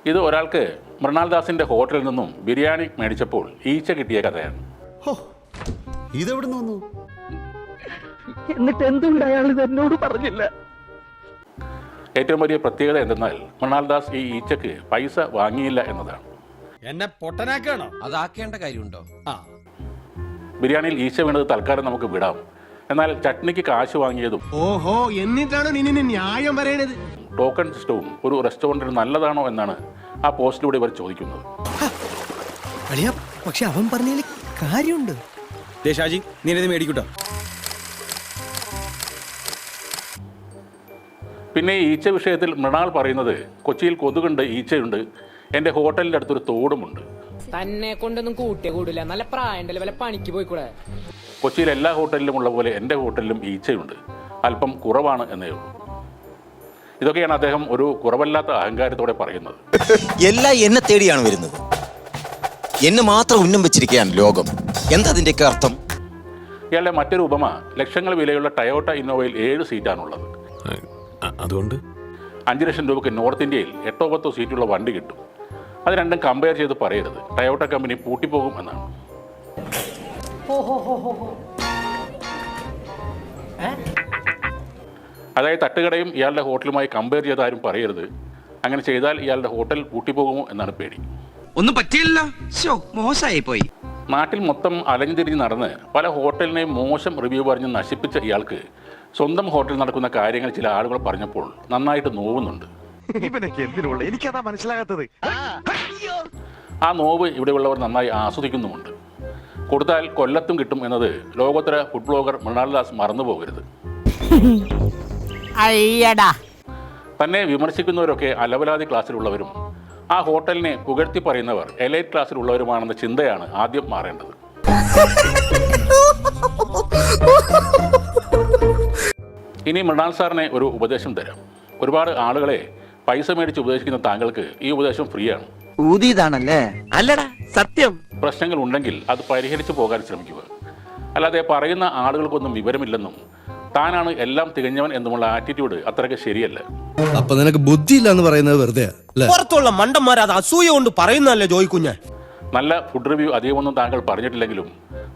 ഇത് ഒരാൾക്ക് മൃണാൽദാസിൻ്റെ ഹോട്ടലിൽ നിന്നും ബിരിയാണി മേടിച്ചപ്പോൾ ഈച്ച കിട്ടിയ കഥയാണ്. ഇതെവിടെ വന്നു? എന്നിട്ട് എന്തുകൊണ്ട് അയാൾ ഇത് എന്നോട് പറഞ്ഞില്ല? ഏറ്റവും വലിയ പ്രത്യേകത എന്തെന്നാൽ മൃണാൽദാസ് ഈ ഈച്ചക്ക് പൈസ വാങ്ങിയില്ല എന്നതാണ്. എന്നെ പൊട്ടനാക്കാണോ? അതാക്കേണ്ട കാര്യമുണ്ടോ? ബിരിയാണിയിൽ ഈച്ച വീണത് തൽക്കാലം നമുക്ക് വിടാം. എന്നാൽ ചട്നിക്ക് കാശ് വാങ്ങിയതും ഓഹോ, എന്നിട്ടാണ് നിന്നെ ന്യായം പറയണത്? ടോക്കൺ സിസ്റ്റവും ഒരു റെസ്റ്റോറൻറ്റിന് നല്ലതാണോ എന്നാണ് ആ പോസ്റ്റിലൂടെ ഇവർ ചോദിക്കുന്നത്. പക്ഷെ അവൻ പറഞ്ഞതിൽ കാര്യമുണ്ട്. ഷാജി, നീ ഇത് മേടിക്കൂട്ടോ. പിന്നെ ഈ ഈച്ച വിഷയത്തിൽ മൃണാൾ പറയുന്നത്, കൊച്ചിയിൽ കൊതുകുണ്ട്, ഈച്ചയുണ്ട്, എൻ്റെ ഹോട്ടലിൻ്റെ അടുത്തൊരു തോടുമുണ്ട്. തന്നെ കൊണ്ടൊന്നും കൂട്ടിയേ കൂടില്ല, നല്ല പ്രായണ്ടല്ലേ, വല്ല പണിക്ക് പോയിക്കൂടെ? കൊച്ചിയിൽ എല്ലാ ഹോട്ടലിലും ഉള്ള പോലെ എൻ്റെ ഹോട്ടലിലും ഈച്ചയുണ്ട്, അല്പം കുറവാണ് എന്നേ ഉള്ളൂ. ഇതൊക്കെയാണ് അദ്ദേഹം ഒരു കുറവല്ലാത്ത അഹങ്കാരത്തോടെ പറയുന്നത്. എല്ലാം എന്നെ തേടിയാണ് വരുന്നത്. എന്നെ മാത്രം ഉന്നം വെച്ചിരിക്കുകയാണ് ലോകം. എന്താ അതിൻ്റെയൊക്കെ അർത്ഥം? ഇയാളുടെ മറ്റൊരു ഉപമ, ലക്ഷങ്ങൾ വിലയുള്ള ടയോട്ട ഇന്നോവയിൽ 7 സീറ്റാണുള്ളത്. അതുകൊണ്ട് 5 ലക്ഷം രൂപയ്ക്ക് നോർത്ത് ഇന്ത്യയിൽ 8-10 സീറ്റുള്ള വണ്ടി കിട്ടും. അത് രണ്ടും കമ്പയർ ചെയ്ത് പറയരുത്, ടയോട്ട കമ്പനി പൂട്ടിപ്പോകും എന്നാണ്. അതായത് തട്ടുകടയും ഇയാളുടെ ഹോട്ടലുമായി കമ്പയർ ചെയ്ത് ആരും പറയരുത്. അങ്ങനെ ചെയ്താൽ ഇയാളുടെ ഹോട്ടൽ പൂട്ടിപ്പോകുമോ എന്നാണ് പേടി. ഒന്നും പറ്റിയില്ല, മോശമായി പോയി. നാട്ടിൽ മൊത്തം അലഞ്ഞുതിരിഞ്ഞ് നടന്ന് പല ഹോട്ടലിനെയും മോശം റിവ്യൂ പറഞ്ഞ് നശിപ്പിച്ച ഇയാൾക്ക് സ്വന്തം ഹോട്ടലിൽ നടക്കുന്ന കാര്യങ്ങൾ ചില ആളുകൾ പറഞ്ഞപ്പോൾ നന്നായിട്ട് നോവുന്നുണ്ട്. എനിക്കതാ മനസ്സിലാകാത്തത്. ആ നോവ് ഇവിടെയുള്ളവർ നന്നായി ആസ്വദിക്കുന്നുമുണ്ട്. കൊടുത്താൽ കൊല്ലത്തും കിട്ടും എന്നത് ലോകോത്തര ഫുഡ് ബ്ലോഗർ മൃണാൽദാസ് മറന്നു പോകരുത്. തന്നെ വിമർശിക്കുന്നവരൊക്കെ അലവലാതി ക്ലാസ്സിലുള്ളവരും ആ ഹോട്ടലിനെ പുകഴ്ത്തി പറയുന്നവർ എലൈറ്റ് ക്ലാസ്സിലുള്ളവരുമാണെന്ന ചിന്തയാണ് ആദ്യം മാറേണ്ടത്. ഇനി മൃണാൽ സാറിനെ ഒരു ഉപദേശം തരാം. ഒരുപാട് ആളുകളെ പൈസ മേടിച്ച് ഉപദേശിക്കുന്ന താങ്കൾക്ക് ഈ ഉപദേശം ഫ്രീ ആണ്. ഊതിയതാണല്ലേ? അല്ലടാ, സത്യം. പ്രശ്നങ്ങൾ ഉണ്ടെങ്കിൽ അത് പരിഹരിച്ചു പോകാൻ ശ്രമിക്കുക. അല്ലാതെ പറയുന്ന ആളുകൾക്കൊന്നും വിവരമില്ലെന്നും താനാണ് എല്ലാം തികഞ്ഞവൻ എന്നുമുള്ള ആറ്റിറ്റ്യൂഡ് അത്രയ്ക്ക് ശരിയല്ല. അപ്പൊ നിനക്ക് ബുദ്ധിയില്ല എന്ന് പറയുന്നത് വെറുതെ പുറത്തുള്ള മണ്ടന്മാർ അത് അസൂയ കൊണ്ട് പറയുന്നല്ലേ ജോയിക്കുഞ്ഞ്. നല്ല ഫുഡ് റിവ്യൂ അധികമൊന്നും താങ്കൾ പറഞ്ഞിട്ടില്ലെങ്കിലും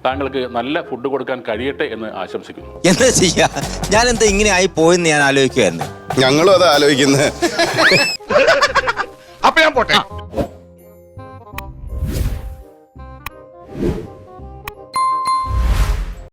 താങ്കൾക്ക് നല്ല ഫുഡ് കൊടുക്കാൻ കഴിയട്ടെ എന്ന് ആശംസിക്കുന്നു. എന്താ ചെയ്യാ, ഞാൻ എന്താ ഇങ്ങനെ ആയി പോയെന്ന് ഞാൻ ആലോചിക്കുമായിരുന്നു. ഞങ്ങളും അത് ആലോചിക്കുന്നത്. അപ്പൊ ഞാൻ പോട്ടെ.